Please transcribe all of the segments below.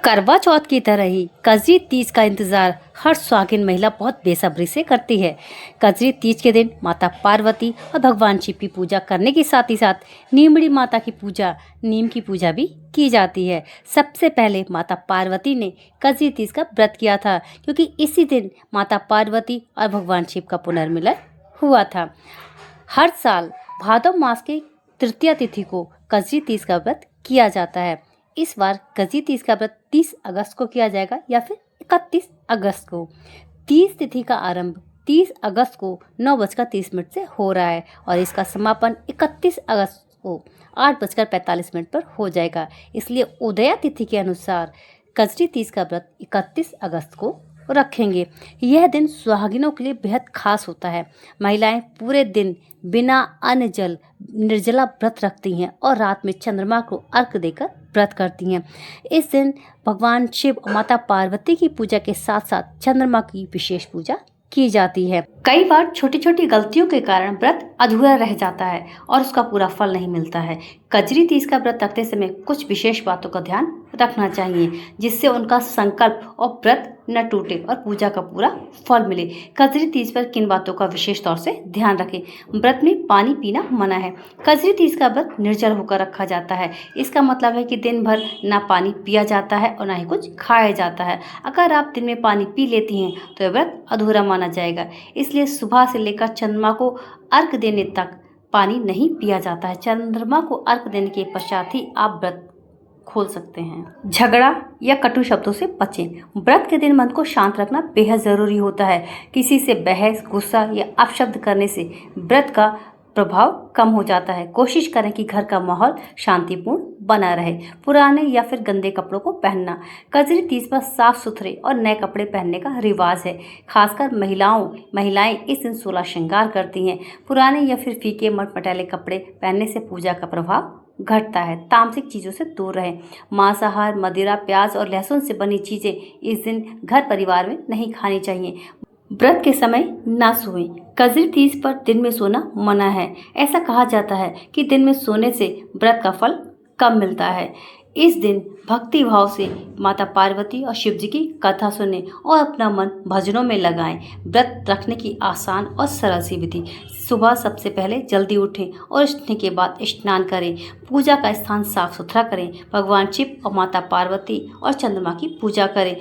करवा चौथ की तरह ही कजरी तीज का इंतजार हर सुहागिन महिला बहुत बेसब्री से करती है। कजरी तीज के दिन माता पार्वती और भगवान शिव की पूजा करने के साथ ही साथ नीमड़ी माता की पूजा, नीम की पूजा भी की जाती है। सबसे पहले माता पार्वती ने कजरी तीज का व्रत किया था, क्योंकि इसी दिन माता पार्वती और भगवान शिव का पुनर्मिलन हुआ था। हर साल भादव मास के तृतीया तिथि को कजरी तीज का व्रत किया जाता है। इस बार कजरी तीज का व्रत 30 अगस्त को किया जाएगा या फिर 31 अगस्त को। तीज तिथि का आरंभ 30 अगस्त को 9:30 से हो रहा है और इसका समापन 31 अगस्त को 8:45 पर हो जाएगा। इसलिए उदया तिथि के अनुसार कजरी तीज का व्रत 31 अगस्त को रखेंगे। यह दिन सुहागिनों के लिए बेहद खास होता है। महिलाएं पूरे दिन बिना अन्न जल निर्जला व्रत रखती हैं और रात में चंद्रमा को अर्घ्य देकर व्रत करती हैं। इस दिन भगवान शिव और माता पार्वती की पूजा के साथ साथ चंद्रमा की विशेष पूजा की जाती है। कई बार छोटी छोटी गलतियों के कारण व्रत अधूरा रह जाता है और उसका पूरा फल नहीं मिलता है। कजरी तीज का व्रत रखते समय कुछ विशेष बातों का ध्यान रखना चाहिए, जिससे उनका संकल्प और व्रत न टूटे और पूजा का पूरा फल मिले। कजरी तीज पर किन बातों का विशेष तौर से ध्यान रखें। व्रत में पानी पीना मना है। कजरी तीज का व्रत निर्जल होकर रखा जाता है। इसका मतलब है कि दिन भर ना पानी पिया जाता है और ना ही कुछ खाया जाता है। अगर आप दिन में पानी पी लेती हैं तो यह व्रत अधूरा माना जाएगा। इसलिए सुबह से लेकर चंद्रमा को अर्घ्य देने तक पानी नहीं पिया जाता है। चंद्रमा को अर्घ्य देने के पश्चात ही आप व्रत खोल सकते हैं। झगड़ा या कटु शब्दों से बचें। व्रत के दिन मन को शांत रखना बेहद जरूरी होता है। किसी से बहस, गुस्सा या अपशब्द करने से व्रत का प्रभाव कम हो जाता है। कोशिश करें कि घर का माहौल शांतिपूर्ण बना रहे। पुराने या फिर गंदे कपड़ों को पहनना। कजरी तीज पर साफ सुथरे और नए कपड़े पहनने का रिवाज है। खासकर महिलाएं इस दिन 16 श्रृंगार करती हैं। पुराने या फिर फीके मटमैले कपड़े पहनने से पूजा का प्रभाव घटता है। तामसिक चीज़ों से दूर रहें। मांसाहार, मदिरा, प्याज और लहसुन से बनी चीज़ें इस दिन घर परिवार में नहीं खानी चाहिए। व्रत के समय ना सोएं। कजरी तीज पर दिन में सोना मना है। ऐसा कहा जाता है कि दिन में सोने से व्रत का फल कम मिलता है। इस दिन भक्ति भाव से माता पार्वती और शिव जी की कथा सुनें और अपना मन भजनों में लगाएं। व्रत रखने की आसान और सरल सी विधि। सुबह सबसे पहले जल्दी उठें और उठने के बाद स्नान करें। पूजा का स्थान साफ सुथरा करें। भगवान शिव और माता पार्वती और चंद्रमा की पूजा करें।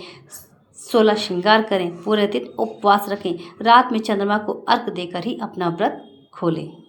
16 श्रृंगार करें। पूरे दिन उपवास रखें। रात में चंद्रमा को अर्घ्य देकर ही अपना व्रत खोलें।